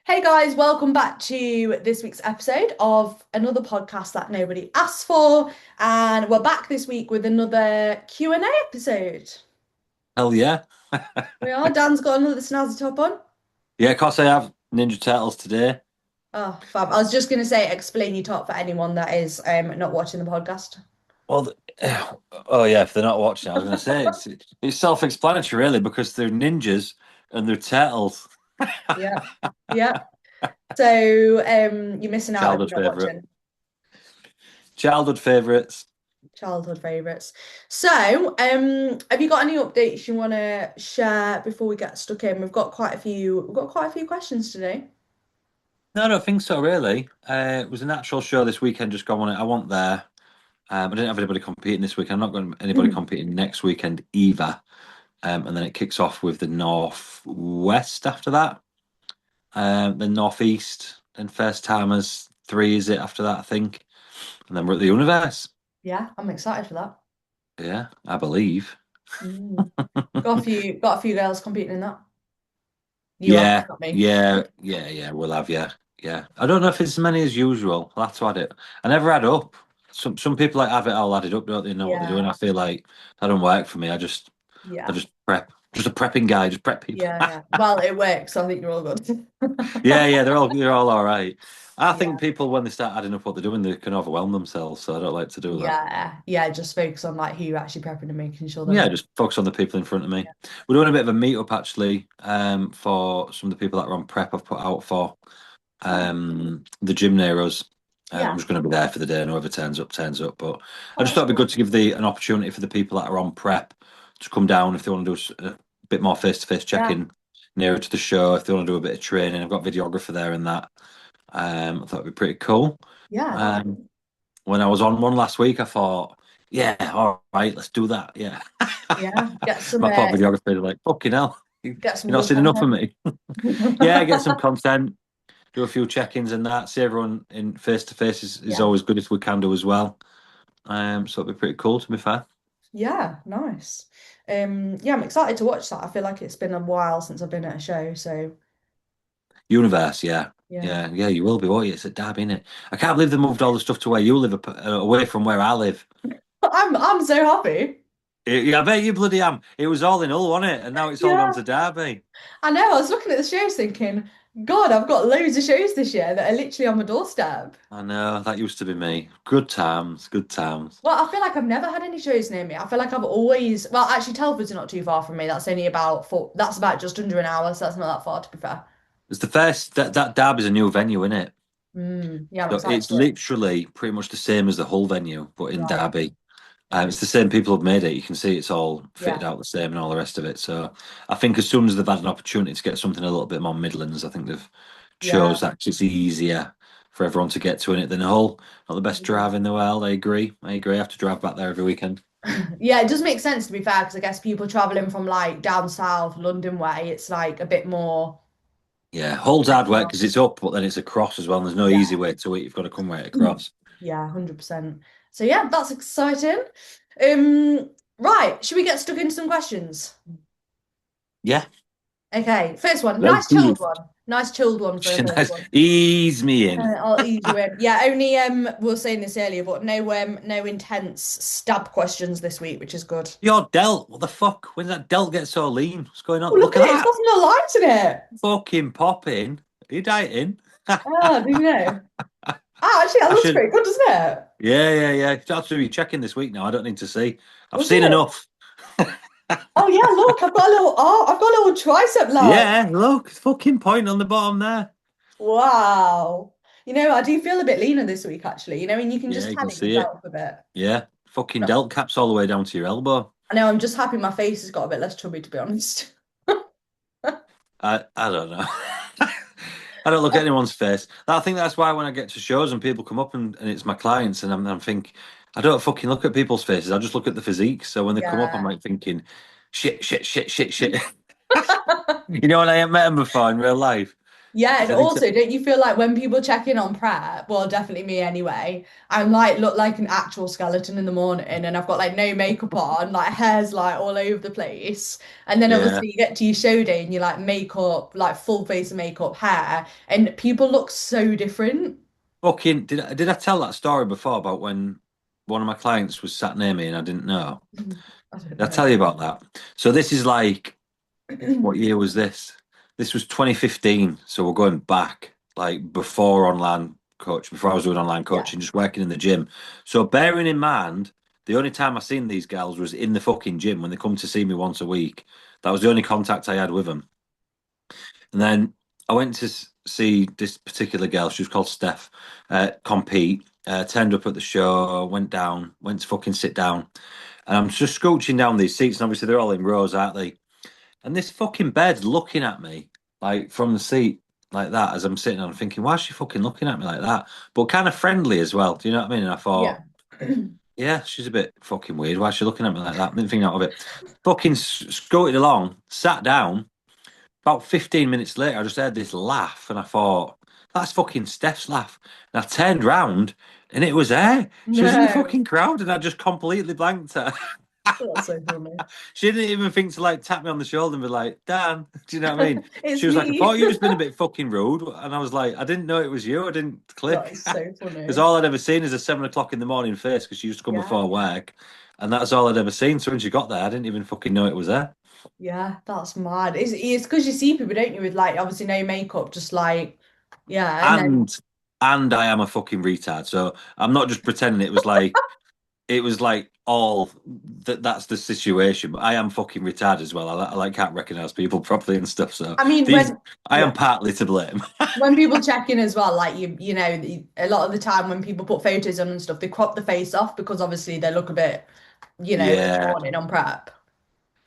Hey guys, welcome back to this week's episode of another podcast that nobody asked for. And we're back this week with another Q&A episode. Hell yeah. We are. Dan's got another snazzy top on. Yeah, of course I have Ninja Turtles today. Oh, fab. I was just going to say, explain your top for anyone that is not watching the podcast. Well, oh yeah, if they're not watching, I was going to say it's self-explanatory really because they're ninjas and they're turtles. Yeah. Yeah. So you're missing out if Childhood you're not favorite. watching. Childhood favorites. Childhood favourites. So, have you got any updates you want to share before we get stuck in? We've got quite a few questions today. No, I don't think so really. It was a natural show this weekend. Just gone on it. I want there. I didn't have anybody competing this weekend. I'm not going anybody competing next weekend either. And then it kicks off with the Northwest after that. Then Northeast, then First Timers 3 is it after that, I think. And then we're at the Universe. Yeah, I'm excited for that. Yeah, I believe. Mm. Got a few girls competing in that. You have, Yeah, not me. yeah, we'll have, yeah. Yeah. I don't know if it's as many as usual. I'll have to add it. I never add up. Some people like have it all added up, don't they know what they're doing? Yeah, I feel like that don't work for me. I yeah, just prep. Just a prepping guy, just prep people. yeah. Well, it works, so I think you're all good. Yeah, they're all right. I think Yeah, people when they start adding up what they're doing, they can overwhelm themselves. So I don't like to do that. yeah, yeah. Just focus on like who you're actually prepping and making sure they're Yeah, ready. just focus on the people in front of me. Yeah. We're doing a bit of a meetup actually, for some of the people that are on prep. I've put out for Oh, the gym Neros. I'm yeah. just going to be there for the day, and whoever turns up, turns up. But I Oh, just that's thought it'd be cool. good to give an opportunity for the people that are on prep to come down if they want to do a bit more face-to-face Yeah, check-in nearer to the show. If they want to do a bit of training, I've got videographer there and that. I thought it'd be pretty cool. yeah, that's Um, when I was on one last week, I thought, yeah, all right, let's do that. Yeah. yeah. Get some, My poor videographer is like, fucking hell, you're get some not good seen enough of content. me. Yeah, get some content, do a few check-ins and that. See everyone in face to face is Yeah. always good if we can do as well. So it'd be pretty cool to be fair. Yeah, nice. Yeah, I'm excited to watch that. I feel like it's been a while since I've been at a show, so Universe, yeah. yeah. Yeah, you will be, won't you? It's at Derby, innit? I can't believe they moved all the stuff to where you live, away from where I live. I'm so happy. Yeah, I bet you bloody am. It was all in Hull, wasn't it? And now it's all gone Yeah. to Derby. I know, I was looking at the shows thinking, God, I've got loads of shows this year that are literally on my doorstep. I know, that used to be me. Good times, good times. Well, I feel like I've never had any shows near me. I feel like I've always, well, actually, Telford's not too far from me. That's about just under an hour, so that's not that far to be fair. It's the first, that Derby's a new venue, isn't it? Yeah, I'm So excited it's for it. literally pretty much the same as the Hull venue, but in Right. Derby. It's the same people have made it. You can see it's all fitted Yeah. out the same and all the rest of it. So I think as soon as they've had an opportunity to get something a little bit more Midlands, I think they've Yeah. chose that 'cause it's easier for everyone to get to in it than Hull. Not the best drive in the world. I agree. I agree. I have to drive back there every weekend. Yeah, it does make sense to be fair, because I guess people traveling from like down south, London way, it's like a bit more. Yeah, Hull's hard work because it's up, but then it's across as well. And there's no easy Yeah. way to it. You've got to come right across. Yeah, 100%. So yeah, that's exciting. Right, should we get stuck into some questions? Yeah, Okay, first one, let's nice do chilled it. one. Nice chilled one for a first Nice. one. Ease me in. I'll ease you in. Yeah, only we were saying this earlier, but no intense stab questions this week, which is good. Your delt. What the fuck? When did that delt get so lean? What's going on? Oh, look Look at at it, it's that. got some light in it. Fucking popping. Are you dieting? Ah, do you know? Ah, actually, that I looks should. pretty good, doesn't it? Yeah. That's to be checking this week now. I don't need to see. I've Was seen it? enough. Oh yeah, look, I've got a little tricep line. Yeah, look, fucking point on the bottom there. Wow. I do feel a bit leaner this week actually. And you can Yeah, just you tan can it see it. yourself a bit. Yeah, fucking No, delt caps all the way down to your elbow. I know I'm just happy my face has got a bit less chubby to be honest. I don't know. I don't look at anyone's face. I think that's why when I get to shows and people come up and it's my clients and I'm think I don't fucking look at people's faces. I just look at the physique. So when they come up, I'm Yeah. like thinking, shit. You know, when I ain't met them before in real life. Yeah, and I think so. also, don't you feel like when people check in on prep, well, definitely me anyway, I'm like look like an actual skeleton in the morning and I've got like no makeup on, like hair's like all over the place. And then Yeah. obviously you get to your show day and you're like makeup, like full face of makeup, hair, and people look so different. Fucking did I tell that story before about when one of my clients was sat near me and I didn't know? I don't Did I tell you about that? So this is like, what know. year was this? This was 2015. So we're going back, like before online coach, before I was doing online Yeah. coaching, just working in the gym. So bearing in mind, the only time I seen these girls was in the fucking gym when they come to see me once a week. That was the only contact I had with them. And then I went to see this particular girl. She was called Steph. Compete. Turned up at the show. Went down. Went to fucking sit down. And I'm just scooching down these seats, and obviously they're all in rows, aren't they? And this fucking bed's looking at me like from the seat like that as I'm sitting on, thinking, why is she fucking looking at me like that? But kind of friendly as well. Do you know what I mean? And I Yeah. thought, yeah, she's a bit fucking weird. Why is she looking at me like that? Didn't think out of it. Fucking scooted along, sat down. About 15 minutes later, I just heard this laugh, and I thought, that's fucking Steph's laugh. And I turned round, and it was her. She was in the No, fucking crowd, and I just completely blanked her. that's so funny. She didn't even think to like tap me on the shoulder and be like, Dan, do you know what I mean? It's She was like, I me. thought you just been a bit fucking rude. And I was like, I didn't know it was you. I didn't That click. is so Because funny. all I'd ever seen is a 7 o'clock in the morning face because she used to come Yeah, before work. And that's all I'd ever seen. So when she got there, I didn't even fucking know it was her. yeah, that's mad. It's because you see people, don't you, with like obviously no makeup, just like yeah, and then And and I am a fucking retard. So I'm not just pretending it was like all that's the situation. But I am fucking retarded as well. I like can't recognize people properly and stuff. So I mean these I yeah, am partly to blame. when people check in as well, like you know, a lot of the time when people put photos on and stuff, they crop the face off because obviously they look a bit, you know, in the Yeah, morning on prep.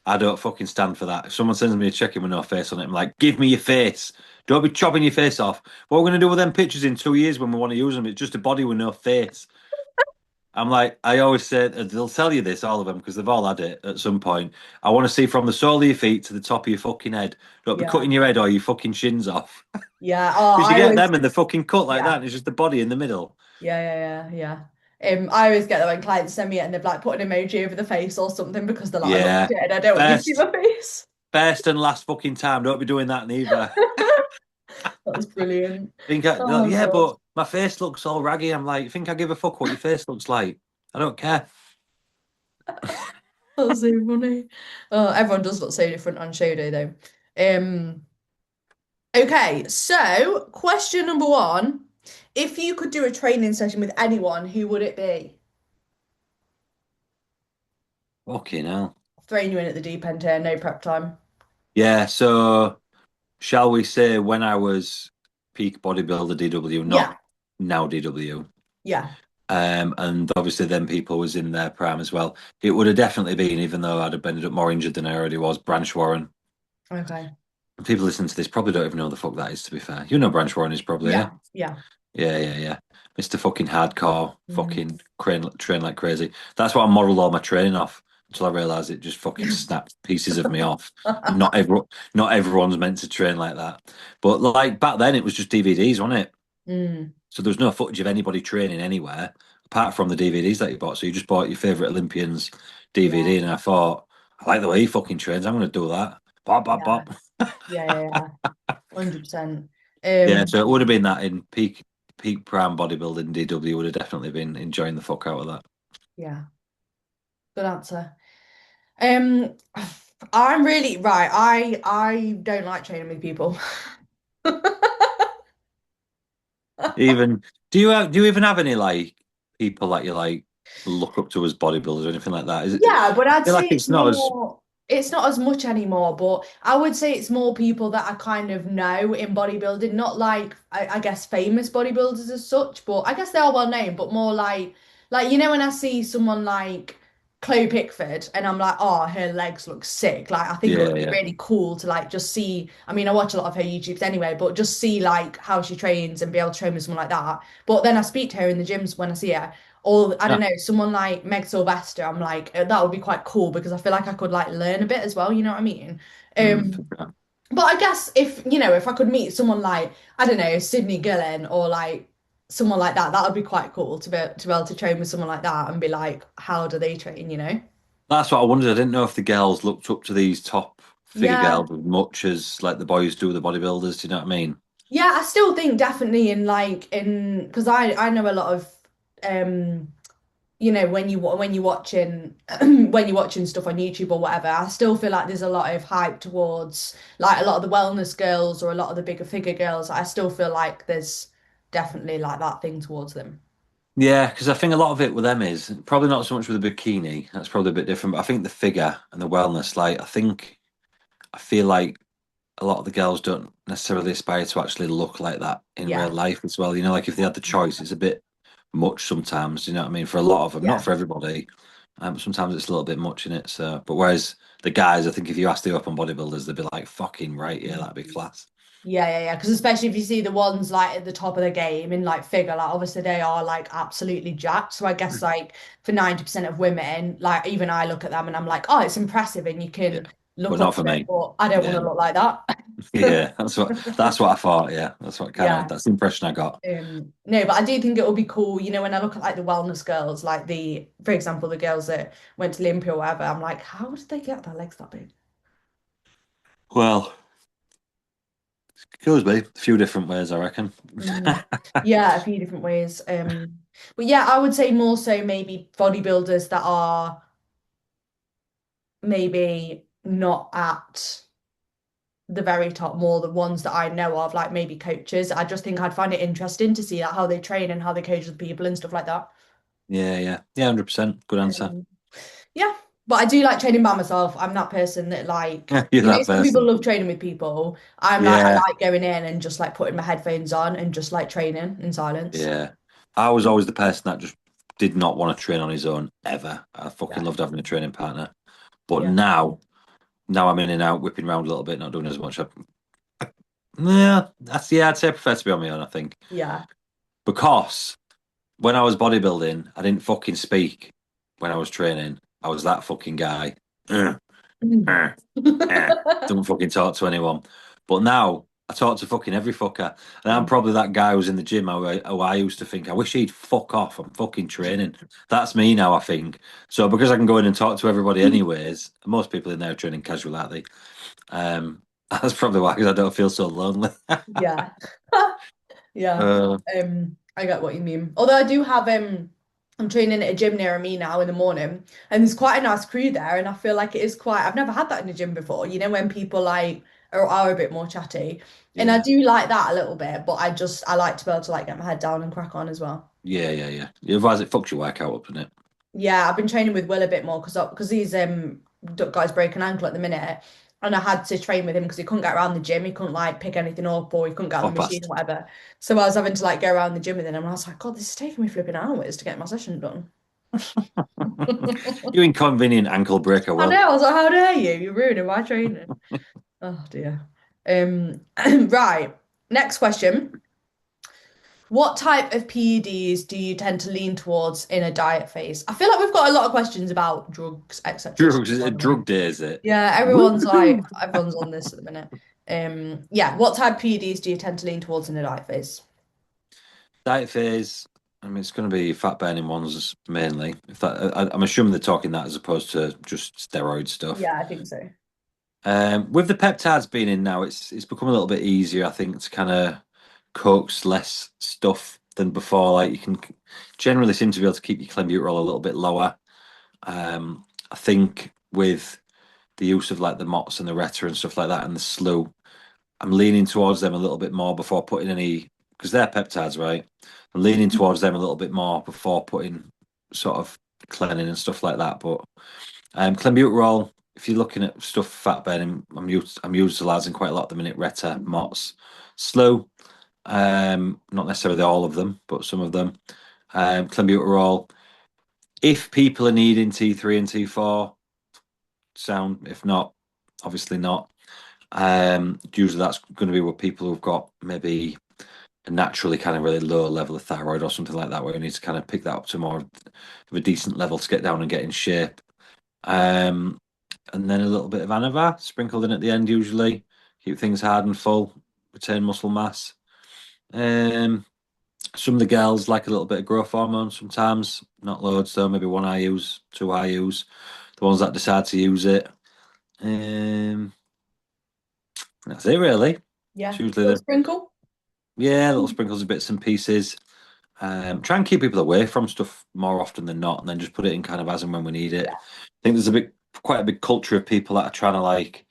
I don't fucking stand for that. If someone sends me a check-in with no face on it, I'm like, give me your face. Don't be chopping your face off. What we're going to do with them pictures in 2 years when we want to use them? It's just a body with no face. I'm like, I always say, they'll tell you this, all of them, because they've all had it at some point. I want to see from the sole of your feet to the top of your fucking head. Don't be Yeah, cutting your head or your fucking shins off. yeah. Oh, Because you I get always them and they're fucking cut like that, yeah. and it's just the body in the middle. Yeah. I always get that when clients send me it and they've like put an emoji over the face or something because they're like, I look Yeah. shit and I don't want you to see First, my face. first and last fucking time. Don't be doing that neither. That's brilliant. They're like, Oh yeah, God. but my face looks all raggy. I'm like, think I give a fuck what your face looks like? I don't care. That's so funny. Everyone does look so different on show day though. Um, okay, so question number one. If you could do a training session with anyone, who would it be? Fucking hell. Throwing you in at the deep end here, no prep time. Yeah, so shall we say when I was peak bodybuilder DW, Yeah, not now DW. yeah. And obviously then people was in their prime as well. It would have definitely been, even though I'd have ended up more injured than I already was, Branch Warren. Okay. People listening to this probably don't even know the fuck that is, to be fair. You know Branch Warren is probably, yeah? Yeah. Yeah. Mr. fucking hardcore, Mm. fucking train like crazy. That's what I modelled all my training off until I realised it just fucking snapped pieces of me off. Not every, not everyone's meant to train like that. But like back then, it was just DVDs, wasn't it? Mm. So there was no footage of anybody training anywhere apart from the DVDs that you bought. So you just bought your favourite Olympians Yeah, DVD, and I thought, I like the way he fucking trains. I'm going to do that. Bop, bop, yeah, bop. yeah. 100%. Yeah, Um, so it would have been that in peak prime bodybuilding. DW would have definitely been enjoying the fuck out of that. yeah, good answer. Um, I'm really right. I don't like training with people. Even do you even have any like people that you like look up to as bodybuilders or anything like that? Is it? I Yeah, but I'd feel say like it's not as it's not as much anymore, but I would say it's more people that I kind of know in bodybuilding, not like I guess famous bodybuilders as such, but I guess they are well known, but more like you know when I see someone like Chloe Pickford and I'm like, oh, her legs look sick. Like I think it would be yeah. really cool to like just see. I mean, I watch a lot of her YouTubes anyway, but just see like how she trains and be able to train with someone like that. But then I speak to her in the gyms when I see her. Or I don't Ah, know, someone like Meg Sylvester, I'm like, that would be quite cool because I feel like I could like learn a bit as well, you know what I mean? for Um, sure. But I guess if I could meet someone like, I don't know, Sydney Gillen or like someone like that, that would be quite cool to be able to train with someone like that and be like, how do they train, you know? That's what I wondered. I didn't know if the girls looked up to these top figure Yeah. girls as much as like the boys do the bodybuilders. Do you know what I mean? Yeah, I still think definitely in because I know a lot of um when you watching when you're watching stuff on YouTube or whatever, I still feel like there's a lot of hype towards like a lot of the wellness girls or a lot of the bigger figure girls. I still feel like there's definitely like that thing towards them. Yeah, because I think a lot of it with them is probably not so much with the bikini. That's probably a bit different. But I think the figure and the wellness, like I feel like a lot of the girls don't necessarily aspire to actually look like that in real Yeah. life as well. You know, like if they had the choice, it's a bit much sometimes. You know what I mean? For a lot of them, not Yeah. for everybody. Sometimes it's a little bit much in it. So, but whereas the guys, I think if you ask the open bodybuilders, they'd be like, "Fucking right, yeah, that'd be class." Yeah. Because especially if you see the ones like at the top of the game in like figure, like obviously they are like absolutely jacked. So I guess like for 90% of women, like even I look at them and I'm like, oh, it's impressive and you Yeah, can but look up not to for it, me. but I don't want Yeah, to look like that. yeah, that's what I thought. Yeah, Yeah. that's the impression I got. No, but I do think it will be cool, when I look at like the wellness girls, like for example, the girls that went to Olympia or whatever, I'm like, how did they get their legs that big? Well, kills me a few different ways, I reckon. Mm. Yeah, a few different ways. But yeah, I would say more so maybe bodybuilders that are maybe not at the very top, more the ones that I know of, like maybe coaches. I just think I'd find it interesting to see like, how they train and how they coach the people and stuff like that. Yeah, 100%. Good answer. Um, Yeah, but I do like training by myself. I'm that person that You're that some people person. love training with people. I Yeah, like going in and just like putting my headphones on and just like training in silence. yeah. I was always the person that just did not want to train on his own ever. I fucking Yeah, loved having a training partner. But yeah, now I'm in and out, whipping around a little bit, not doing as much. Yeah, I'd say I prefer to be on my own, I think. yeah. Because when I was bodybuilding, I didn't fucking speak when I was training. I was that fucking guy. Mm. Uh, don't fucking talk to anyone. But now I talk to fucking every fucker. And I'm Mm. probably that guy who's in the gym who I used to think, I wish he'd fuck off. I'm fucking training. That's me now, I think. So because I can go in and talk to everybody anyways, most people in there are training casual, aren't they? That's probably why, because I don't feel so lonely. Yeah. Yeah. uh, I get what you mean. Although I do have I'm training at a gym near me now in the morning, and there's quite a nice crew there, and I feel like it is quite. I've never had that in a gym before. When people like are a bit more chatty, and I yeah. do like that a little bit. But I like to be able to like get my head down and crack on as well. Yeah. Otherwise, it fucks your workout up, doesn't it? Yeah, I've been training with Will a bit more because he's guy's broken ankle at the minute, and I had to train with him because he couldn't get around the gym. He couldn't like pick anything up or he couldn't get on Poor the machine or bastard. whatever. So I was having to like go around the gym with him, and I was like, God, this is taking me flipping hours to get my session done. You inconvenient ankle breaker, I Will. know. I was like, how dare you? You're ruining my training. Oh dear. Right. Next question. What type of PEDs do you tend to lean towards in a diet phase? I feel like we've got a lot of questions about drugs, etc. Drugs, is it a By the way. drug day, is it? Yeah, Woo! everyone's on this at the minute. Yeah, what type of PEDs do you tend to lean towards in a diet phase? Diet phase. I mean, it's going to be fat burning ones mainly. If that, I'm assuming they're talking that as opposed to just steroid stuff. Yeah, I think so. With the peptides being in now, it's become a little bit easier, I think, to kind of coax less stuff than before. Like you can generally seem to be able to keep your clenbuterol a little bit lower. I think with the use of like the MOTS and the Retta and stuff like that and the SLU, I'm leaning towards them a little bit more before putting any because they're peptides, right? I'm leaning towards them a little bit more before putting sort of cleaning and stuff like that. But clenbuterol, if you're looking at stuff for fat burning, I'm utilizing quite a lot at the minute. Retta, MOTS, SLU, not necessarily all of them, but some of them. Clenbuterol. If people are needing T3 and T4, sound. If not, obviously not. Usually that's going to be with people who've got maybe a naturally kind of really low level of thyroid or something like that, where you need to kind of pick that up to more of a decent level to get down and get in shape. Um, and then a little bit of Anavar sprinkled in at the end, usually. keep things hard and full, retain muscle mass. Um, some of the girls like a little bit of growth hormone sometimes, not loads though, maybe one I use, two I use. The ones that decide to use it. Um, that's it really. It's Yeah. usually Little the sprinkle. yeah, little sprinkles of bits and pieces. Try and keep people away from stuff more often than not, and then just put it in kind of as and when we need it. Yeah. I think there's quite a big culture of people that are trying to like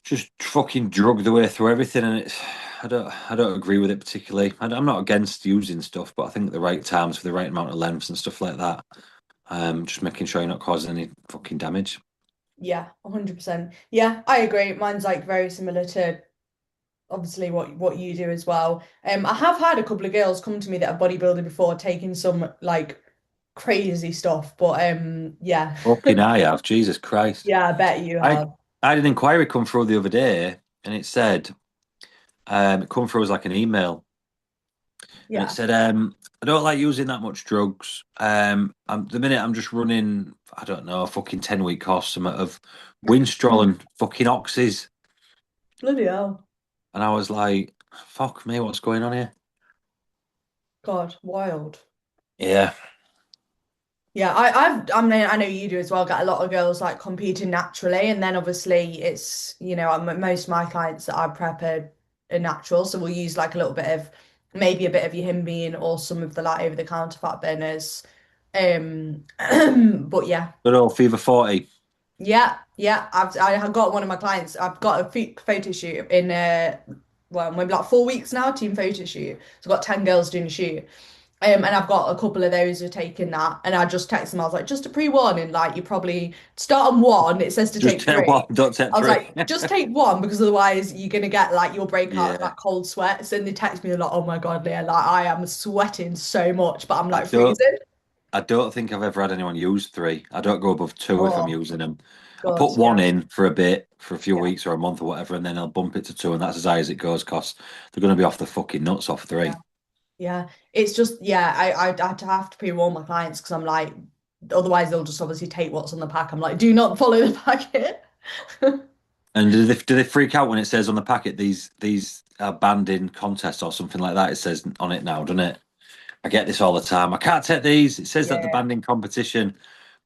just fucking drug the way through everything, and I don't agree with it particularly. I'm not against using stuff, but I think at the right times for the right amount of lengths and stuff like that. Just making sure you're not causing any fucking damage. Yeah, 100%. Yeah, I agree. Mine's like very similar to obviously what you do as well. I have had a couple of girls come to me that have bodybuilded before, taking some like crazy stuff, but yeah. Fucking I have, Jesus Christ. Yeah, I bet you I have. I had an inquiry come through the other day, and it said it come through as like an email, and it Yeah. said I don't like using that much drugs. The minute I'm just running, I don't know, a fucking 10-week course some of Winstrol and fucking oxys, Bloody hell. and I was like, fuck me, what's going on here? God, wild. Yeah, Yeah, I mean, I know you do as well. Get a lot of girls like competing naturally, and then obviously it's most of my clients that I prep are natural, so we'll use like a little bit of maybe a bit of your himbean or some of the like over the counter fat burners. Um, but yeah, good old Fever 40. yeah. I have got one of my clients. I've got a photo shoot in well, maybe like 4 weeks now, team photo shoot. So I've got 10 girls doing a shoot. And I've got a couple of those who are taking that, and I just text them. I was like, just a pre-warning, like you probably start on one. It says to Just take take three. one, don't take I was three. like, just take one because otherwise you're gonna get like you'll break out in Yeah, like cold sweats. And they text me like, oh my God, Leah, like I am sweating so much, but I'm I like don't. freezing. I don't think I've ever had anyone use three. I don't go above two if I'm Oh using them. I God, put one yeah, in for a bit, for a few yeah, weeks or a month or whatever, and then I'll bump it to two, and that's as high as it goes because they're going to be off the fucking nuts off yeah, three. yeah. It's just yeah, I have to pre-warn my clients because I'm like, otherwise they'll just obviously take what's on the pack. I'm like, do not follow the packet. And do they freak out when it says on the packet these are banned in contest or something like that? It says on it now, doesn't it? I get this all the time. I can't take these. It says that they're Yeah, banned in competition,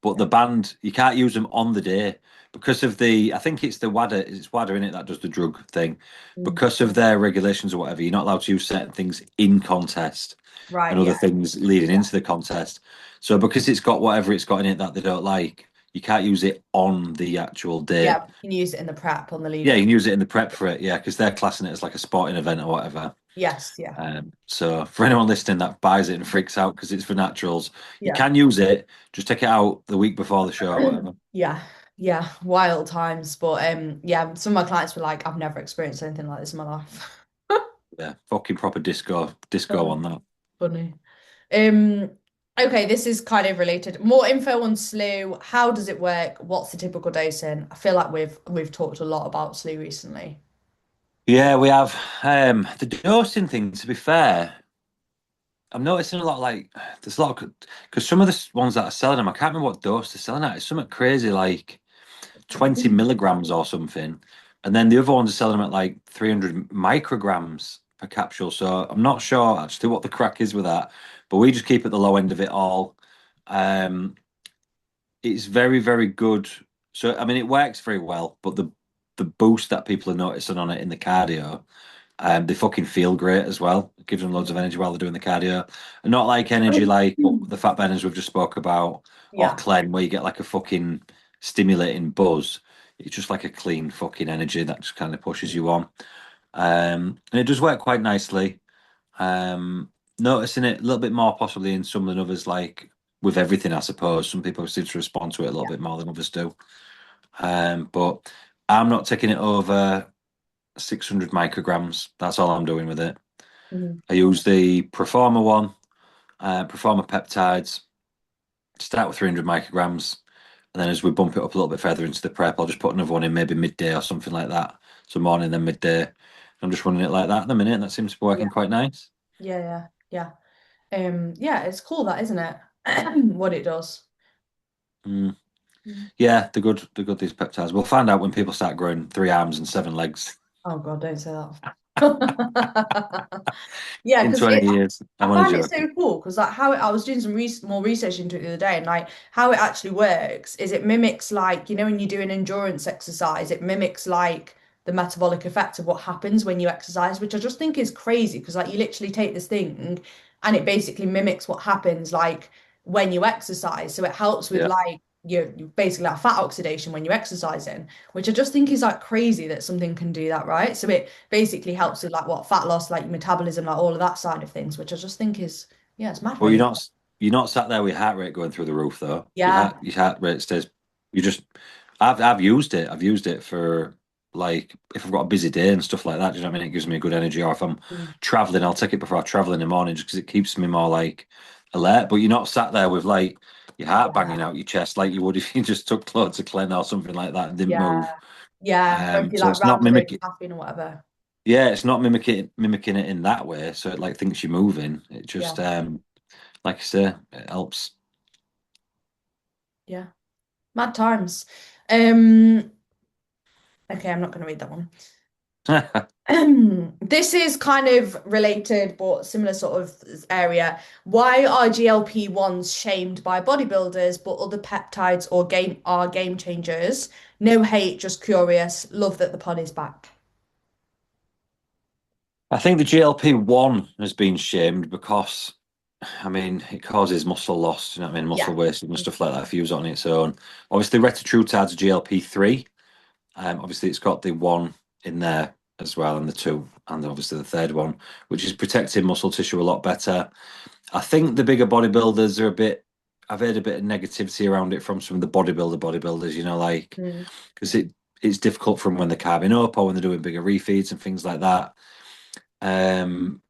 but yeah, the banned you can't use them on the day because of the. I think it's the WADA. It's WADA in it that does the drug thing. Because of yeah. their regulations or whatever, you're not allowed to use certain things in contest and Right, other yeah, things leading yeah. into the contest. So because it's got whatever it's got in it that they don't like, you can't use it on the actual day. Yeah, you can use it in the prep on the lead Yeah, you up. can use it in the prep for it. Yeah, because they're classing it as like a sporting event or whatever. Yes, yeah. So for anyone listening that buys it and freaks out because it's for naturals, you Yeah. can use it. Just take it out the week before the show or whatever. Yeah. Yeah. Wild times. But yeah, some of my clients were like, I've never experienced anything like this in my life. Yeah, fucking proper disco Oh, on that. funny. Um, okay, this is kind of related. More info on slew. How does it work? What's the typical dosing? I feel like we've talked a lot about slew recently. Yeah, we have the dosing thing. To be fair, I'm noticing a lot. Like there's a lot because some of the ones that are selling them, I can't remember what dose they're selling at. It's something crazy like 20 milligrams or something, and then the other ones are selling them at like 300 micrograms per capsule. So I'm not sure actually what the crack is with that, but we just keep at the low end of it all. Um, it's very, very good. So I mean, it works very well, but the boost that people are noticing on it in the cardio, they fucking feel great as well. It gives them loads of energy while they're doing the cardio, and not like energy like what the fat burners we've just spoke about or Yeah. clean where you get like a fucking stimulating buzz. It's just like a clean fucking energy that just kind of pushes you on. And it does work quite nicely. Um, Noticing it a little bit more possibly in some than others, like with everything, I suppose. Some people seem to respond to it a little Yeah. bit more than others do. But I'm not taking it over 600 micrograms. That's all I'm doing with it. Mhm. I use the Performer one, Performer Peptides, start with 300 micrograms. And then as we bump it up a little bit further into the prep, I'll just put another one in maybe midday or something like that. So morning, then midday. I'm just running it like that at the minute, and that seems to be Yeah. working quite nice. Yeah. Yeah. Yeah. Yeah, it's cool that, isn't it? What it does. Mm. Yeah, they're good. They're good. These peptides. We'll find out when people start growing 3 arms and 7 legs Oh God, don't say that. Yeah, in because 20 years. I'm I only find it joking. so cool because like how I was doing some more research into it the other day, and like how it actually works is it mimics like when you do an endurance exercise, it mimics like the metabolic effect of what happens when you exercise, which I just think is crazy because like you literally take this thing and it basically mimics what happens like when you exercise. So it helps with Yeah. like you basically like fat oxidation when you're exercising, which I just think is like crazy that something can do that, right? So it basically helps with like what fat loss, like your metabolism, like all of that side of things, which I just think is yeah, it's mad Well, really. you're not sat there with your heart rate going through the roof though. Yeah, Your heart rate stays. You just I've used it. I've used it for like if I've got a busy day and stuff like that. Do you know what I mean? It gives me good energy. Or if I'm mm, traveling, I'll take it before I travel in the morning just because it keeps me more like alert. But you're not sat there with like your heart banging yeah, out your chest like you would if you just took loads of Clen or something like that and didn't yeah, move. yeah. Or if you So like it's not rammed a load mimicking. of caffeine or whatever. Yeah, it's not mimicking it in that way. So it like thinks you're moving. It just Yeah, like I say, it helps. yeah. Mad times. Um, okay, I'm not gonna read that one. This is kind of related but similar sort of area. Why are GLP-1s shamed by bodybuilders but other peptides or game changers? No hate, just curious. Love that the pod is back. I think the GLP-1 has been shamed because, I mean, it causes muscle loss, you know what I mean, Yeah. muscle wasting and stuff like that if you use it on its own. Obviously, retatrutide's GLP-3. Obviously, it's got the one in there as well, and the two, and obviously the third one, which is protecting muscle tissue a lot better. I think the bigger bodybuilders are a bit. I've heard a bit of negativity around it from some of the bodybuilders, you know, like Mm. because it's difficult for them when they're carving up or when they're doing bigger refeeds and things like that. Um,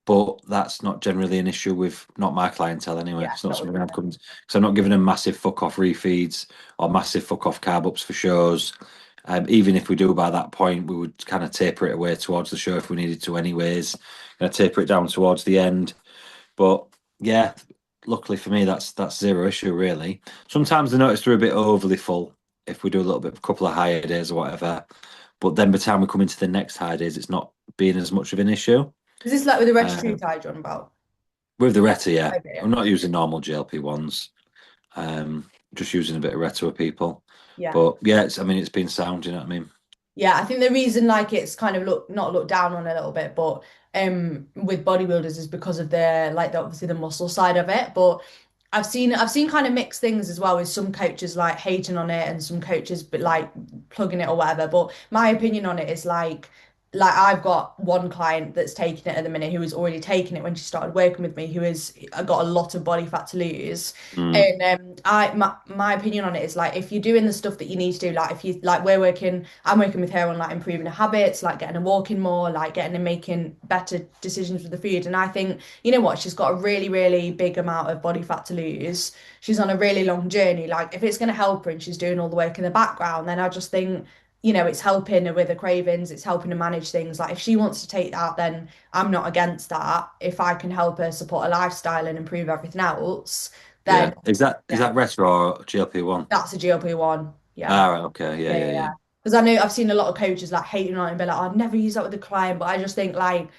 but that's not generally an issue with not my clientele anyway. Yeah, It's not not something with I'm me. coming because I'm not giving them massive fuck off refeeds or massive fuck off carb ups for shows. Even if we do by that point, we would kind of taper it away towards the show if we needed to, anyways. Kind of taper it down towards the end. But yeah, luckily for me, that's zero issue really. Sometimes I notice they're a bit overly full if we do a little bit, a couple of higher days or whatever. But then by the time we come into the next high days, it's not being as much of an issue. Is this like with the Uh, retatrutide you're on about? with the Retta, yeah. Okay, I'm yeah. not using normal GLP-1s. Just using a bit of Retta with people. Yeah. But yeah, I mean, it's been sound, you know what I mean? Yeah, I think the reason like it's kind of not looked down on a little bit, but with bodybuilders is because of their like obviously the muscle side of it. But I've seen kind of mixed things as well with some coaches like hating on it and some coaches but like plugging it or whatever. But my opinion on it is like I've got one client that's taking it at the minute who was already taking it when she started working with me, who has got a lot of body fat to lose. Mm, And my opinion on it is like if you're doing the stuff that you need to do, like if you like I'm working with her on like improving her habits, like getting her walking more, like getting her making better decisions with the food. And I think, you know what, she's got a really, really big amount of body fat to lose. She's on a really long journey. Like if it's gonna help her and she's doing all the work in the background, then I just think, it's helping her with her cravings, it's helping her manage things. Like if she wants to take that, then I'm not against that. If I can help her support her lifestyle and improve everything else then yeah. Is yeah, that Retta or GLP-1? that's a GLP-1. Yeah. Ah, right, okay. Yeah, Yeah, yeah, yeah, yeah. yeah. Because I know I've seen a lot of coaches like hating on it and be like, I'd never use that with a client. But I just think like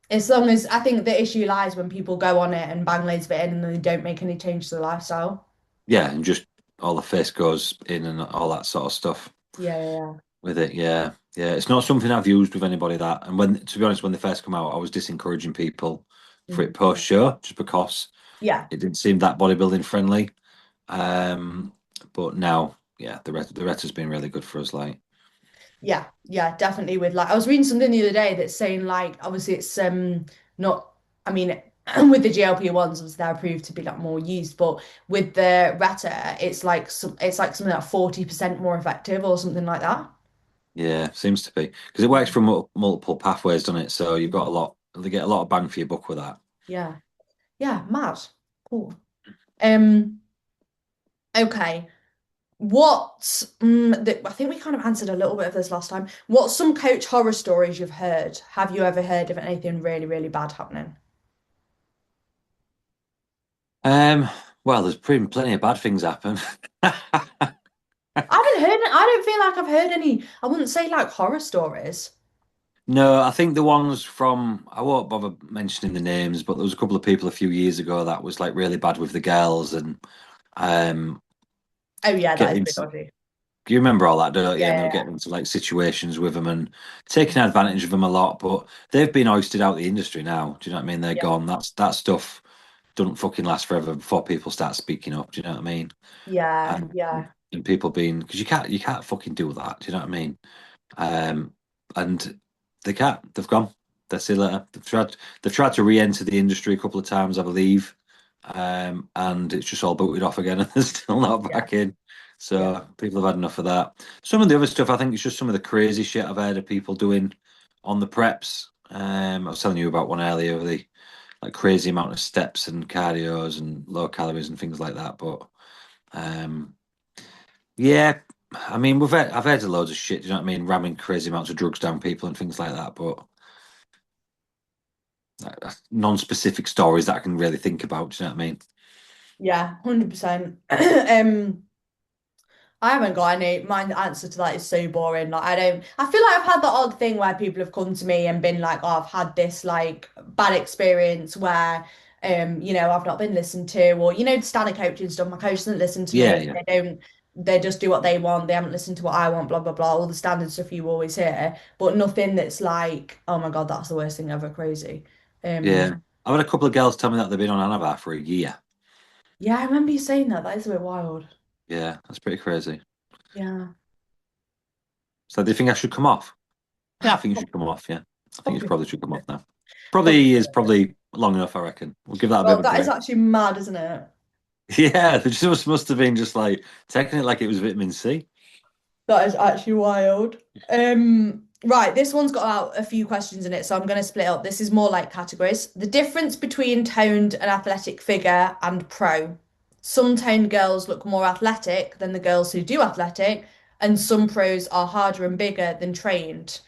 as long as I think the issue lies when people go on it and bang loads of it in and then they don't make any change to the lifestyle. Yeah, and just all the face goes in and all that sort of stuff Yeah, yeah, with it. Yeah, yeah. It's not something I've used with anybody that. And when, to be honest, when they first come out, I was disencouraging people yeah. for it post show just because Yeah, it didn't seem that bodybuilding friendly. Um, but now, yeah, the Retta's been really good for us. Like, yeah, yeah, definitely with like I was reading something the other day that's saying like obviously it's not I mean with the GLP-1s obviously they're approved to be like more used, but with the Retta it's like something like 40% more effective or something like that. yeah, seems to be because it works from multiple pathways, doesn't it? So you've got a lot. They get a lot of bang for your buck with that. Yeah. Yeah, mad. Cool. Um, okay. I think we kind of answered a little bit of this last time. What's some coach horror stories you've heard? Have you ever heard of anything really, really bad happening? Um, Well, there's been plenty of bad things happen. I haven't heard, I don't feel like I've heard any, I wouldn't say like horror stories. No, I think the ones from I won't bother mentioning the names, but there was a couple of people a few years ago that was like really bad with the girls and um Oh yeah, that is getting a bit into dodgy. you remember all that, don't you? Yeah, And they yeah, were yeah. getting into like situations with them and taking advantage of them a lot, but they've been hoisted out the industry now. Do you know what I mean? They're Yeah, gone. That stuff doesn't fucking last forever before people start speaking up. Do you know what I mean? yeah, And, yeah, and people being because you can't fucking do that. Do you know what I mean? Um, and they can't. They've gone. They're still they've tried to re-enter the industry a couple of times, I believe. And it's just all booted off again, and they're still not yeah, back in. yeah, So people have had enough of that. Some of the other stuff, I think, it's just some of the crazy shit I've heard of people doing on the preps. I was telling you about one earlier, the like crazy amount of steps and cardios and low calories and things like that. But um, yeah, I mean, I've heard of loads of shit. You know what I mean? Ramming crazy amounts of drugs down people and things like that. But non-specific stories that I can really think about. Do you know what I mean? yeah, 100%. I haven't got any. My answer to that is so boring. Like I don't. I feel like I've had the odd thing where people have come to me and been like, "Oh, I've had this like bad experience where, I've not been listened to, or standard coaching stuff. My coach doesn't listen to Yeah, me. yeah, They don't. They just do what they want. They haven't listened to what I want. Blah blah blah. All the standard stuff you always hear, but nothing that's like, oh my God, that's the worst thing ever. Crazy. yeah. Um, I've had a couple of girls tell me that they've been on Anavar for a year. yeah, I remember you saying that. That is a bit wild. Yeah, that's pretty crazy. Yeah. So do you think I should come off? Yeah, I think you should come off. Yeah, I think you Probably. probably should come off now. Probably. Probably is probably long enough, I reckon. We'll give that a bit Well, of a that is break. actually mad, isn't it? Yeah, it just must have been just like taking it like it was vitamin C. That is actually wild. Right, this one's got out a few questions in it, so I'm going to split up. This is more like categories. The difference between toned and athletic figure and pro. Some toned girls look more athletic than the girls who do athletic, and some pros are harder and bigger than trained.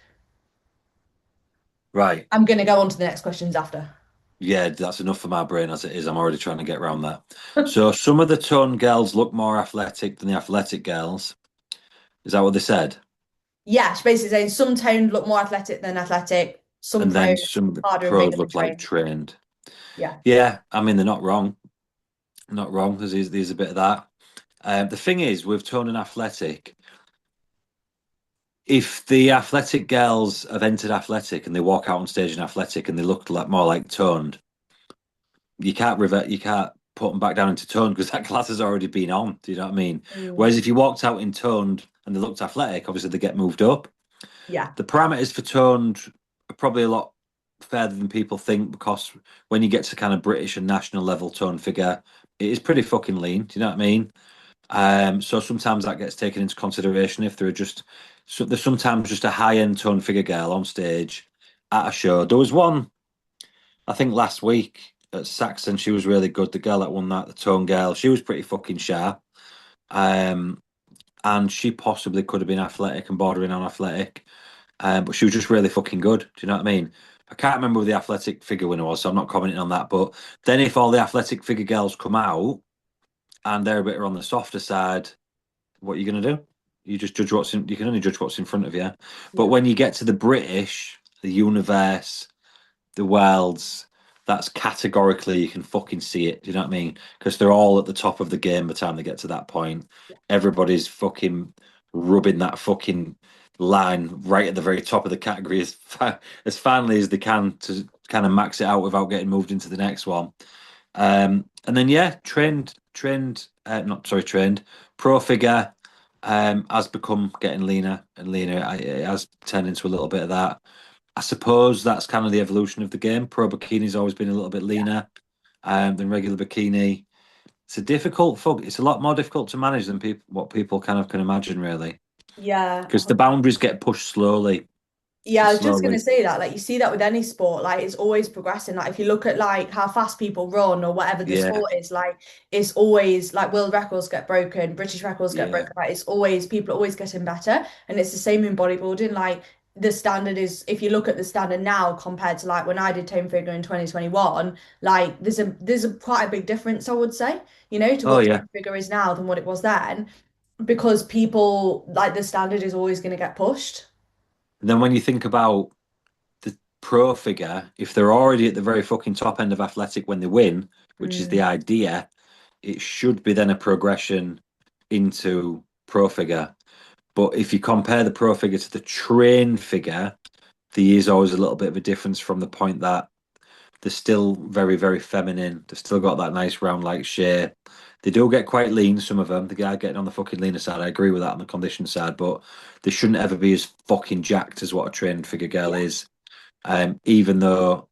Right. I'm going to go on to the next questions after. Yeah, that's enough for my brain as it is. I'm already trying to get around that. So some of the toned girls look more athletic than the athletic girls. Is that what they said? Yeah, she's basically saying some toned look more athletic than athletic, some And pros then some of the harder and pros bigger than look like trained. trained. Yeah. Yeah, I mean they're not wrong. Not wrong. There's a bit of that. The thing is with toned and athletic, if the athletic girls have entered athletic and they walk out on stage in athletic and they look like more like toned, you can't put them back down into toned because that class has already been on. Do you know what I mean? Mm, Whereas if you walked out in toned and they looked athletic, obviously they get moved up. yeah. The parameters for toned are probably a lot further than people think because when you get to kind of British and national level toned figure, it is pretty fucking lean. Do you know what I mean? So sometimes that gets taken into consideration if there are just so there's sometimes just a high end tone figure girl on stage at a show. There was one I think last week at Saxon. She was really good. The girl that won that, the tone girl, she was pretty fucking sharp. Um, and she possibly could have been athletic and bordering on athletic. But she was just really fucking good. Do you know what I mean? I can't remember who the athletic figure winner was, so I'm not commenting on that. But then if all the athletic figure girls come out and they're a bit on the softer side, what are you going to do? You just judge what's in. You can only judge what's in front of you. But Yeah. when you get to the British, the universe, the worlds, that's categorically you can fucking see it. Do you know what I mean? Because they're all at the top of the game by the time they get to that point. Everybody's fucking rubbing that fucking line right at the very top of the category as finally as they can to kind of max it out without getting moved into the next one. And then yeah, not sorry, trained pro figure has become getting leaner and leaner. It has turned into a little bit of that. I suppose that's kind of the evolution of the game. Pro bikini's always been a little bit Yeah. leaner than regular bikini. It's a difficult fug. It's a lot more difficult to manage than what people kind of can imagine, really, Yeah. because the boundaries get pushed slowly Yeah, and I was just gonna slowly. say that. Like you see that with any sport, like it's always progressing. Like if you look at like how fast people run or whatever the Yeah, sport is, like it's always like world records get broken, British records get yeah, broken. Like it's always people are always getting better. And it's the same in bodybuilding. Like the standard is, if you look at the standard now compared to like when I did tone figure in 2021, like there's a quite a big difference, I would say, to Oh what yeah. tone figure is now than what it was then, because people like the standard is always going to get pushed. And then when you think about the pro figure, if they're already at the very fucking top end of athletic when they win, which is the Mm, idea, it should be then a progression into pro figure. But if you compare the pro figure to the train figure, there is always a little bit of a difference from the point that they're still very, very feminine. They've still got that nice round like shape. They do get quite lean, some of them. The guy getting on the fucking leaner side, I agree with that on the condition side, but they shouldn't ever be as fucking jacked as what a trained figure girl yeah, is. Even though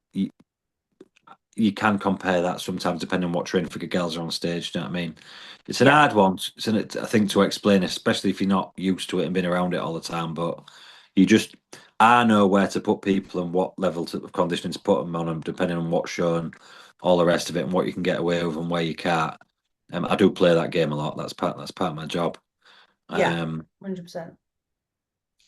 you can compare that sometimes depending on what trained figure girls are on stage. Do you know what I mean? It's an yeah, hard one, I think, to explain, especially if you're not used to it and been around it all the time. But you just, I know where to put people and what level of conditioning to put them on them, depending on what's shown, all the rest of it, and what you can get away with and where you can't. I do play that game a lot. That's part of my job. yeah, Um, 100%.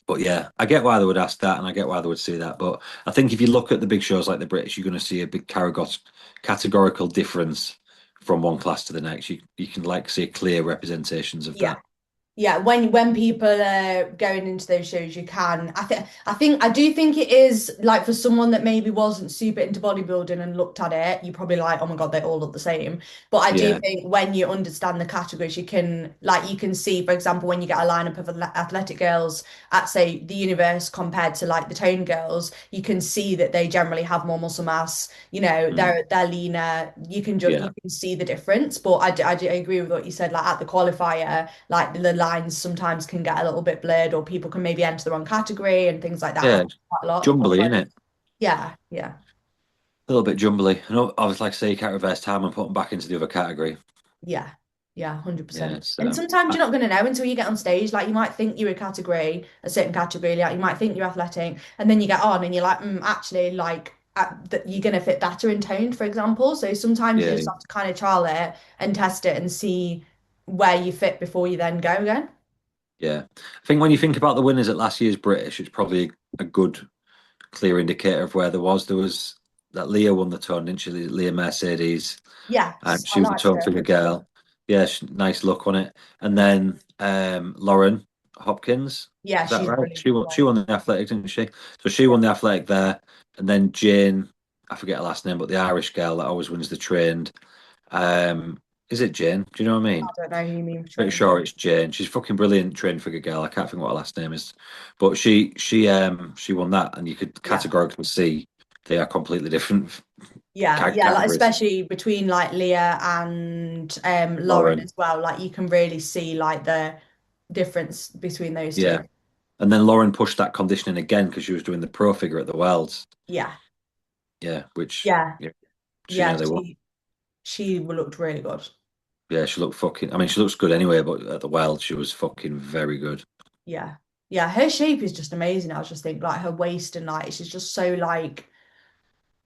but yeah, I get why they would ask that, and I get why they would see that. But I think if you look at the big shows like the British, you're going to see a big categorical difference from one class to the next. You can like see clear representations of Yeah. that. Yeah, when people are going into those shows, you can. I do think it is like for someone that maybe wasn't super into bodybuilding and looked at it, you probably like, oh my God, they all look the same. But I do Yeah. think when you understand the categories, you can see, for example, when you get a lineup of athletic girls at say the universe compared to like the tone girls, you can see that they generally have more muscle mass. Mm. They're leaner. You Yeah. can see the difference. But I agree with what you said. Like at the qualifier, like the lines sometimes can get a little bit blurred, or people can maybe enter the wrong category and things like that Yeah. happen quite a lot. Jumbly, isn't it? Yeah, yeah. A little bit jumbly. I was like, say you can't reverse time and put them back into the other category. Yeah, yeah, Yeah. 100%. And So sometimes you're not going to know until you get on stage. Like you might think you're a certain category, like you might think you're athletic, and then you get on and you're like, actually, like you're going to fit better in toned, for example. So sometimes you yeah, just have to kind of trial it and test it and see where you fit before you then go again. yeah. I think when you think about the winners at last year's British, it's probably a good clear indicator of where there was. There was that Leah won the ton, didn't she? Leah Mercedes. Yes, I She was a liked tone it. figure girl. Yeah, nice look on it. And then Lauren Hopkins, Yeah, is that she's right? brilliant She as won. She well. won the athletic, didn't she? So she won the athletic there. And then Jane, I forget her last name, but the Irish girl that always wins the trained. Um, is it Jane? Do you know what I I mean? don't know who you mean for Pretty train. sure it's Jane. She's fucking brilliant trained figure girl. I can't think what her last name is, but she won that, and you could Yeah. categorically see they are completely different Yeah, like categories. especially between like Leah and Lauren Lauren, as well. Like you can really see like the difference between those two. yeah, and then Lauren pushed that conditioning again because she was doing the pro figure at the Worlds. Yeah, Yeah, which yeah, yeah, she yeah. nearly won. She looked really good. Yeah, she looked fucking. I mean, she looks good anyway, but at the Worlds she was fucking very good. Yeah, yeah. Her shape is just amazing. I was just think like her waist and like she's just so like.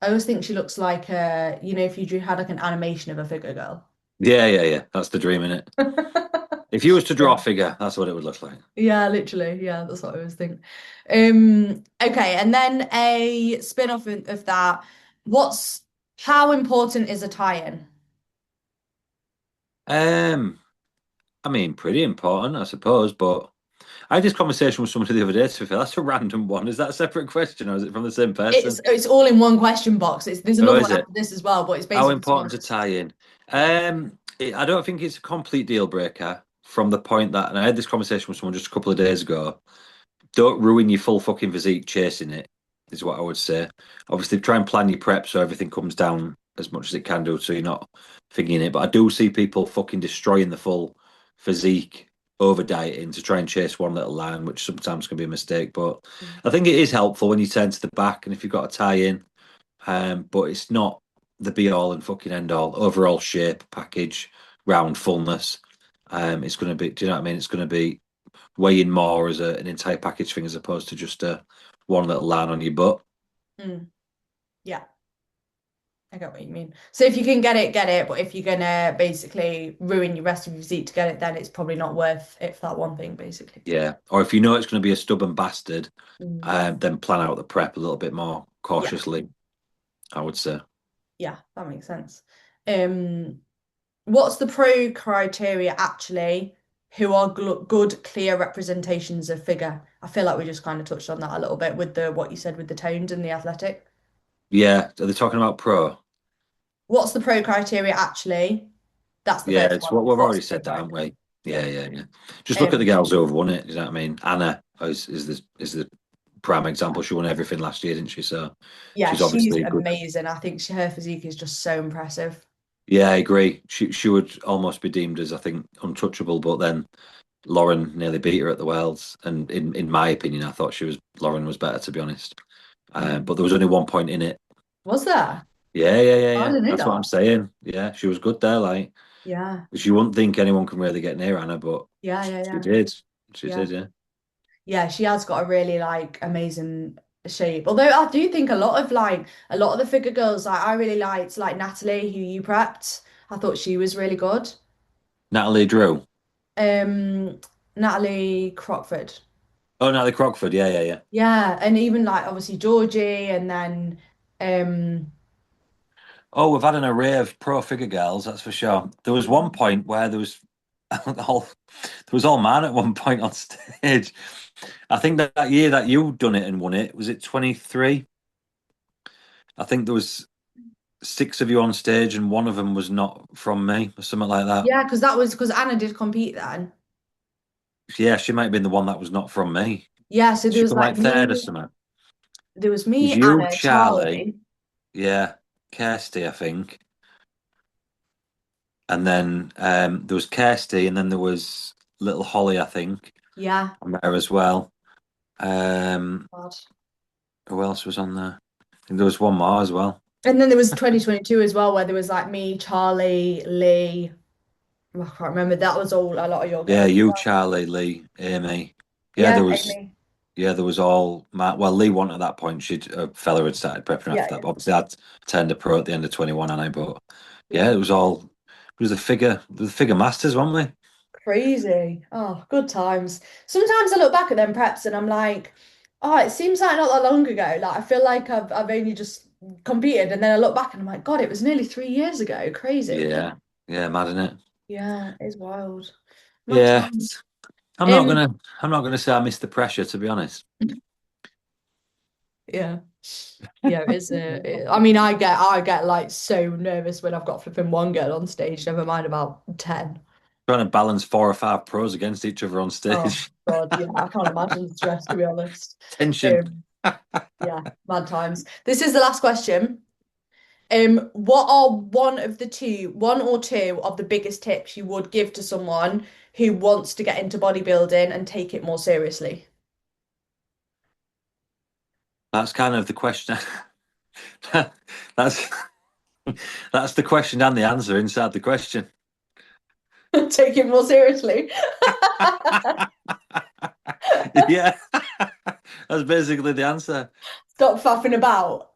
I always think she looks like if you had like an animation of a figure girl. Yeah, yeah, yeah. That's the dream in it. If you was to draw a Yeah. figure, that's what it would look like. Yeah, literally. Yeah, that's what I was thinking. Okay, and then a spin-off of that. What's how important is a tie-in? Um, I mean, pretty important, I suppose. But I had this conversation with somebody the other day. To be fair, that's a random one. Is that a separate question, or is it from the same person? It's all in one question box. There's Oh, another is one it? after this as well, but it's How basically someone important to tie in? I don't think it's a complete deal breaker from the point that, and I had this conversation with someone just a couple of days ago. Don't ruin your full fucking physique chasing it, is what I would say. Obviously, try and plan your prep so everything comes down as much as it can do, so you're not thinking it. But I do see people fucking destroying the full physique over dieting to try and chase one little line, which sometimes can be a mistake. But I think it is helpful when you turn to the back and if you've got a tie in, but it's not the be all and fucking end all. Overall shape, package, round fullness. It's going to be. Do you know what I mean? It's going to be weighing more as an entire package thing as opposed to just a one little line on your butt. Mm, yeah, I get what you mean. So if you can get it, get it. But if you're gonna basically ruin your rest of your physique to get it, then it's probably not worth it for that one thing, basically. Yeah. Or if you know it's going to be a stubborn bastard, Mm. then plan out the prep a little bit more Yeah, cautiously, I would say. yeah, that makes sense. Um, what's the pro criteria actually? Who are good, clear representations of figure? I feel like we just kind of touched on that a little bit with the what you said with the tones and the athletic. Yeah. Are they talking about pro? What's the pro criteria actually? That's the Yeah, first it's one. what we've What's already the pro said that, haven't criteria? we? Yeah. Yeah, yeah, yeah. Just look at the Um, girls who have won it. You know what I mean? Anna is the prime example. She won everything last year, didn't she? So yeah, she's she's obviously good. amazing. I think her physique is just so impressive. Yeah, I agree. She would almost be deemed as, I think, untouchable, but then Lauren nearly beat her at the Worlds, and in my opinion, I thought Lauren was better, to be honest. Mm. But there was only one point in it. Was there? Yeah, yeah, yeah, I yeah. didn't know That's what I'm that. saying. Yeah, she was good there. Like, Yeah, 'cause you wouldn't think anyone can really get near Anna, but yeah, yeah, she yeah, did. She yeah. did. Yeah. Yeah, she has got a really like amazing shape. Although I do think a lot of the figure girls I really liked like Natalie, who you prepped. I thought she was really good. Natalie Drew. Um, Natalie Crockford. Oh, Natalie Crockford. Yeah, yeah, yeah. Yeah, and even like obviously Georgie, and then um, Oh, we've had an array of pro figure girls, that's for sure. There was one point where there was all man at one point on stage. I think that year that you done it and won it, was it 23? I think there was six of you on stage and one of them was not from me or something like that. yeah, because that was because Anna did compete then. Yeah, she might have been the one that was not from me. Yeah, so there She was come like like third or me, something. there was It was me, you, Anna, Charlie, Charlie. yeah, Kirsty, I think. And then there was Kirsty and then there was little Holly, I think, Yeah. on there as well. Um, God. who else was on there? I think there was one more as well. And then there was 2022 as well, where there was like me, Charlie, Lee. Oh, I can't remember. That was all a lot of your Yeah, girls. you, Charlie, Lee, Amy. Yeah, there Yeah, was. Amy. Yeah, there was all. Well, Lee won at that point. A fella had started prepping Yeah, after that. yeah, But obviously, I'd turned a pro at the end of 21, and I. But yeah, yeah. it was all. It was the figure masters, weren't we? Crazy. Oh, good times. Sometimes I look back at them preps and I'm like, oh, it seems like not that long ago. Like I feel like I've only just competed, and then I look back and I'm like, God, it was nearly 3 years ago. Crazy. Yeah, yeah, mad in it. Yeah, it's wild. Mad Yeah, times. I'm not Um, gonna. I'm not gonna say I missed the pressure, to be honest. yeah. Yeah, I mean, I get like so nervous when I've got flipping one girl on stage, never mind about 10. Trying to balance four or five pros against each other on Oh stage. God, yeah, I can't imagine the stress to be honest. Tension. Um, yeah, mad times. This is the last question. What are one or two of the biggest tips you would give to someone who wants to get into bodybuilding and take it more seriously? That's kind of the question. That's that's the question and the answer inside the question. Take it more seriously. Yeah, that's basically the answer. Stop faffing about.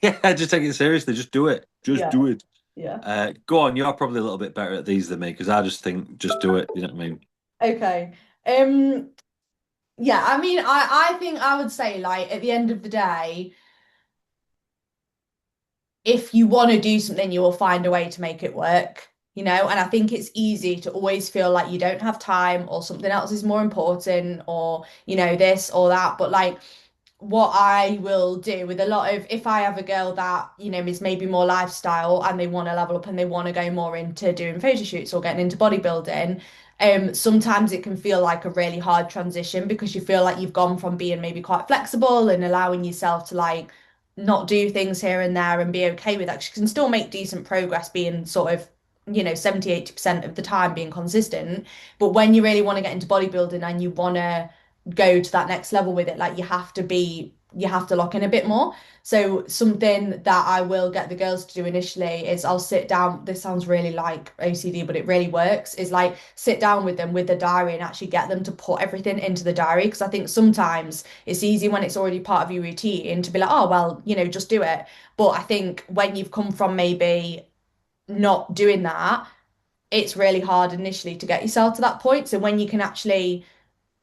Yeah, just take it seriously. Just do it. Just Yeah, do it. yeah. Go on. You're probably a little bit better at these than me because I just think just do it. You know what I mean? Okay. Um, yeah, I mean, I think I would say like at the end of the day, if you want to do something, you will find a way to make it work, you know? And I think it's easy to always feel like you don't have time or something else is more important or, this or that. But like what I will do with a lot of, if I have a girl that, is maybe more lifestyle and they want to level up and they want to go more into doing photo shoots or getting into bodybuilding, sometimes it can feel like a really hard transition because you feel like you've gone from being maybe quite flexible and allowing yourself to like not do things here and there and be okay with that. 'Cause you can still make decent progress being sort of 70, 80% of the time being consistent. But when you really want to get into bodybuilding and you want to go to that next level with it, like you have to be you have to lock in a bit more. So something that I will get the girls to do initially is I'll sit down. This sounds really like OCD, but it really works. Is like sit down with them with the diary and actually get them to put everything into the diary. Because I think sometimes it's easy when it's already part of your routine to be like, oh, well, just do it. But I think when you've come from maybe not doing that, it's really hard initially to get yourself to that point. So when you can actually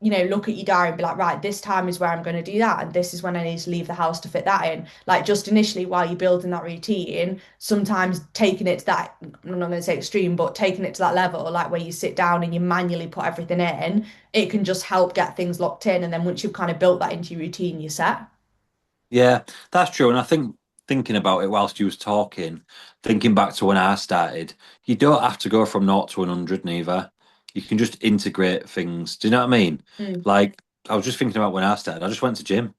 look at your diary and be like, right, this time is where I'm going to do that, and this is when I need to leave the house to fit that in. Like just initially while you're building that routine, sometimes taking it to that, I'm not going to say extreme, but taking it to that level, like where you sit down and you manually put everything in, it can just help get things locked in. And then once you've kind of built that into your routine, you're set. Yeah, that's true. And I think thinking about it whilst you was talking, thinking back to when I started, you don't have to go from 0 to 100 neither. You can just integrate things. Do you know what I mean? Mm. Like, I was just thinking about when I started, I just went to gym.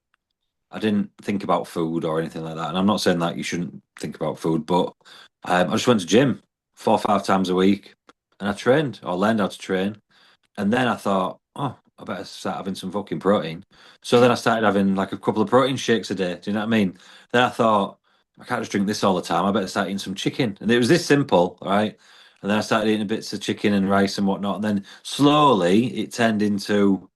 I didn't think about food or anything like that. And I'm not saying that you shouldn't think about food, but I just went to gym 4 or 5 times a week and I trained or learned how to train. And then I thought, oh, I better start having some fucking protein. So then I started having like a couple of protein shakes a day. Do you know what I mean? Then I thought, I can't just drink this all the time. I better start eating some chicken. And it was this simple, right? And then I started eating bits of chicken and rice and whatnot. And then slowly it turned into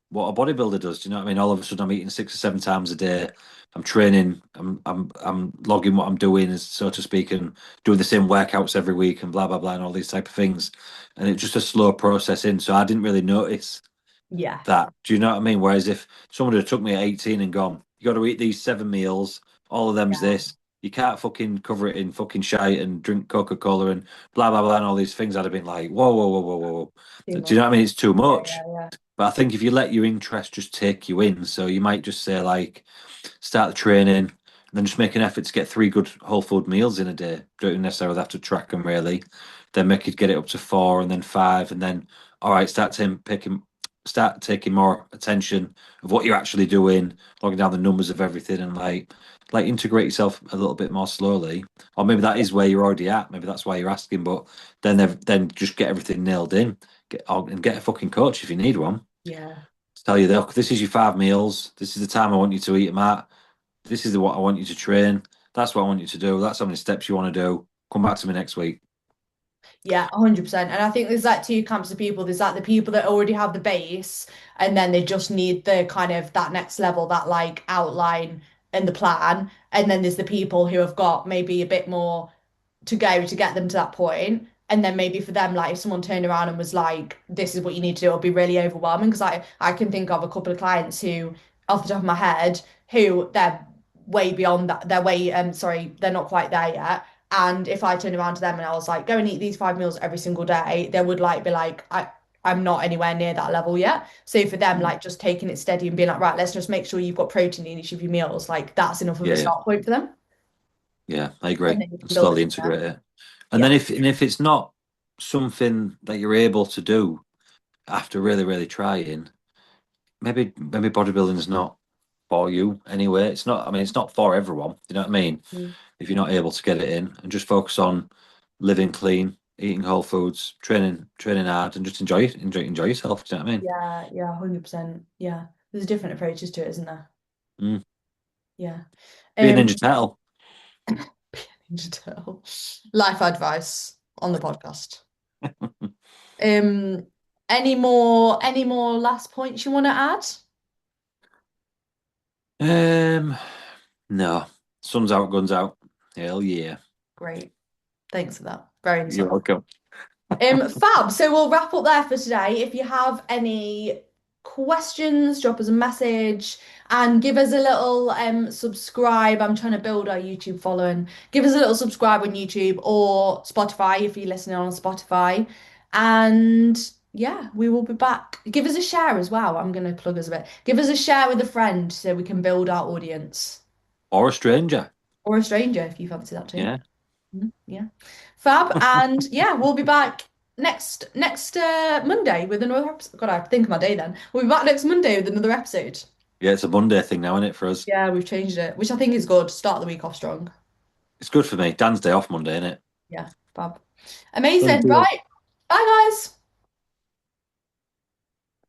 what a bodybuilder does. Do you know what I mean? All of a sudden I'm eating 6 or 7 times a day. I'm training. I'm logging what I'm doing, so to speak, and doing the same workouts every week and blah blah blah and all these type of things. And it's just a slow process in. So I didn't really notice Yeah. that. Do you know what I mean? Whereas if someone had took me at 18 and gone, you got to eat these 7 meals, all of them's Yeah. this. You can't fucking cover it in fucking shite and drink Coca-Cola and blah blah blah and all these things. I'd have been like, whoa, whoa, whoa, whoa, whoa, whoa. Too Do you know much. what I mean? It's too Yeah, much. yeah, yeah. But I think if you let your interest just take you in, so you might just say like, start the training, and then just make an effort to get 3 good whole food meals in a day. Don't necessarily have to track them really. Then make it get it up to 4 and then 5, and then all right, start taking more attention of what you're actually doing, logging down the numbers of everything, and like integrate yourself a little bit more slowly. Or maybe that is where you're already at. Maybe that's why you're asking. But then just get everything nailed in. Get a fucking coach if you need one. Yeah. Tell you, look, this is your 5 meals. This is the time I want you to eat them at. This is what I want you to train. That's what I want you to do. That's how many steps you want to do. Come back to me next week. Yeah, 100%. And I think there's like two camps of people. There's like the people that already have the base and then they just need the kind of that next level, that like outline and the plan. And then there's the people who have got maybe a bit more to go to get them to that point. And then maybe for them, like if someone turned around and was like, this is what you need to do, it'll be really overwhelming. Because I can think of a couple of clients who, off the top of my head, who they're way beyond that. They're way, sorry, they're not quite there yet. And if I turned around to them and I was like, go and eat these 5 meals every single day, they would like be like, I'm not anywhere near that level yet. So for them, Mm. like just taking it steady and being like, right, let's just make sure you've got protein in each of your meals. Like that's enough of Yeah, a yeah, start point for them. yeah. I And agree. then you can And build it slowly from there. integrate it. And Yeah. then if it's not something that you're able to do after really, really trying, maybe bodybuilding is not for you anyway. It's not. I mean, it's not for everyone. You know what I mean? Mm. If you're not able to get it in, and just focus on living clean, eating whole foods, training hard, and just enjoy yourself. Do you know what I mean? Yeah, yeah, 100%. Yeah. There's different approaches to it, isn't there? Mm. Yeah. Be a Ninja Um, Turtle. Ninja Turtle. Life advice on the podcast. Um, any more last points you want to add? Um, no. Sun's out, guns out. Hell yeah. Great. Thanks for that. Very You're insightful. welcome. Fab. So we'll wrap up there for today. If you have any questions, drop us a message and give us a little subscribe. I'm trying to build our YouTube following. Give us a little subscribe on YouTube or Spotify if you're listening on Spotify. And yeah, we will be back. Give us a share as well. I'm going to plug us a bit. Give us a share with a friend so we can build our audience. Or a stranger. Or a stranger if you fancy that too. Yeah. Yeah. Fab. And yeah, we'll be back next Monday with another episode. God, I have to think of my day then. We'll be back next Monday with another episode. Yeah, it's a Monday thing now, isn't it, for us? Yeah, we've changed it, which I think is good. Start the week off strong. It's good for me. Dan's day off Monday, isn't it? Yeah, fab. Thank Amazing. you. Right. Bye, guys.